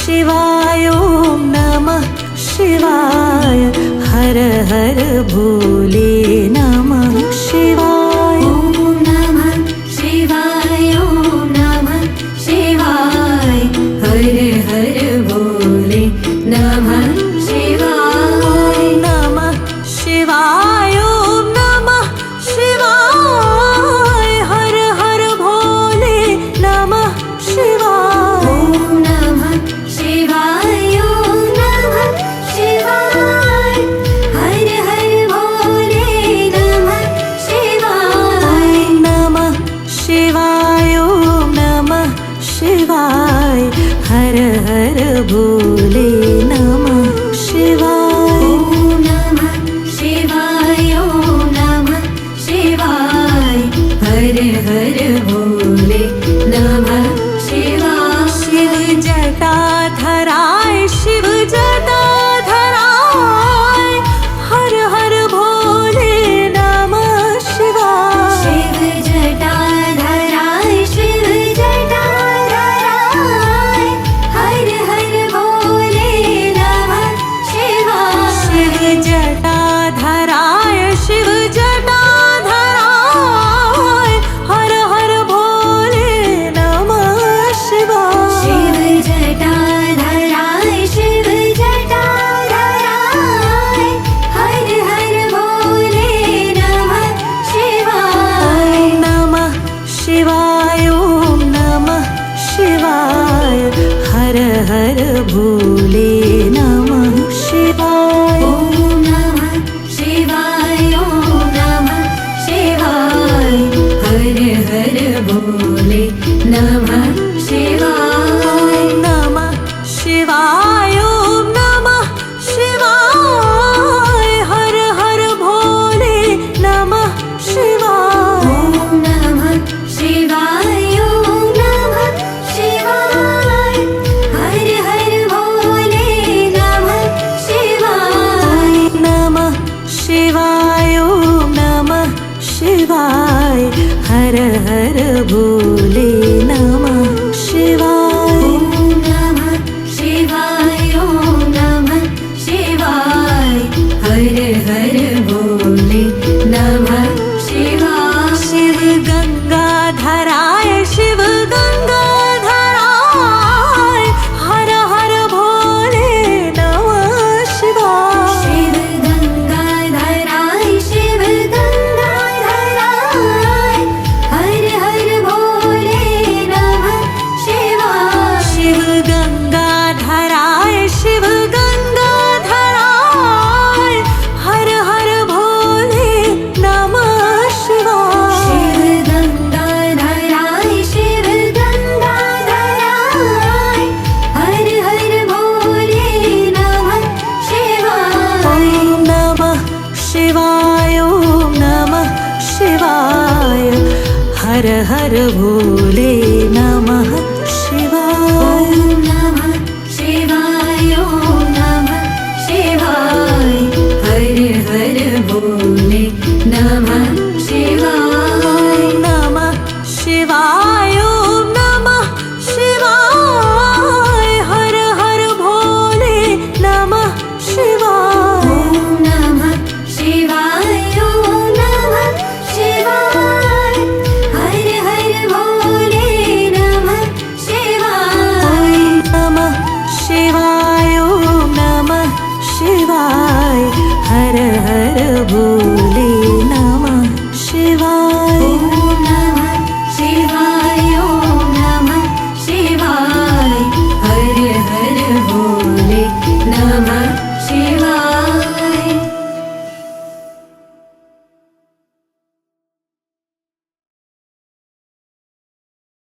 शिवाय ॐ नमः शिवाय हर हर भोले नमः शिवाय ॐ नमः शिवाय ॐ नमः शिवाय हर हर भोले नमः शिवाय नमः शिवाय ॐ नमः शिवाय हर हर भोले नमः शिवाय ॐ नमः शिवाय ॐ नमः शिवाय हर हर भोले नमः शिवाय नमः शिवाय ॐ नमः शिवाय हर हर भोले नमः शिवाय ॐ नमः शिवाय ॐ नमः शिवाय हर हर भोले नमः शिवाय शिव जटाधराय शिव जटाधराय हर हर भोले नमः शिवाय शिव जटाधराय शिव जटाधराय हर हर भोले नमः शिवाय शिव जटाधराय शिव जटाधराय हर हर भोले नमः शिवाय शिव जटाधराय शिव जटाधराय हर हर भोले नमः शिवाय नमः शिवाय ॐ नमः शिवाय हर हर भोले नमः शिवाय ॐ नमः शिवाय ॐ नमः शिवाय हर हर भोले नमः शिवाय नमः शिवाय ॐ नमः शिवाय हर हर भोले नमः शिवाय ॐ नमः शिवाय ॐ नमः शिवाय हर हर भोले नमः शिवाय नमः शिवाय ॐ नमः शिवाय हर हर भोले नमः शिवाय ॐ नमः शिवाय ॐ नमः शिवाय हर हर भोले नमः शिवाय शिव गंगाधराय शिव गंगाधराय हर हर भोले नमः शिवाय शिव गंगाधराय शिव गंगाधराय हर हर भोले नमः शिवाय शिव गंगाधराय शिव गंगाधराय हर हर भोले नमः शिवाय शिव गंगाधराय शिव गंगाधराय हर हर भोले नमः शिवाय नमः शिवाय ॐ नमः शिवाय हर हर भोले नमः शिवाय ॐ नमः शिवाय ॐ नमः शिवाय हर हर भोले नमः शिवाय नमः शिवाय ॐ नमः शिवाय हर हर भोले नमः शिवाय ॐ नमः शिवाय ॐ नमः शिवाय हर हर भोले नमः शिवाय नमः शिवाय ॐ नमः शिवाय हर हर भोले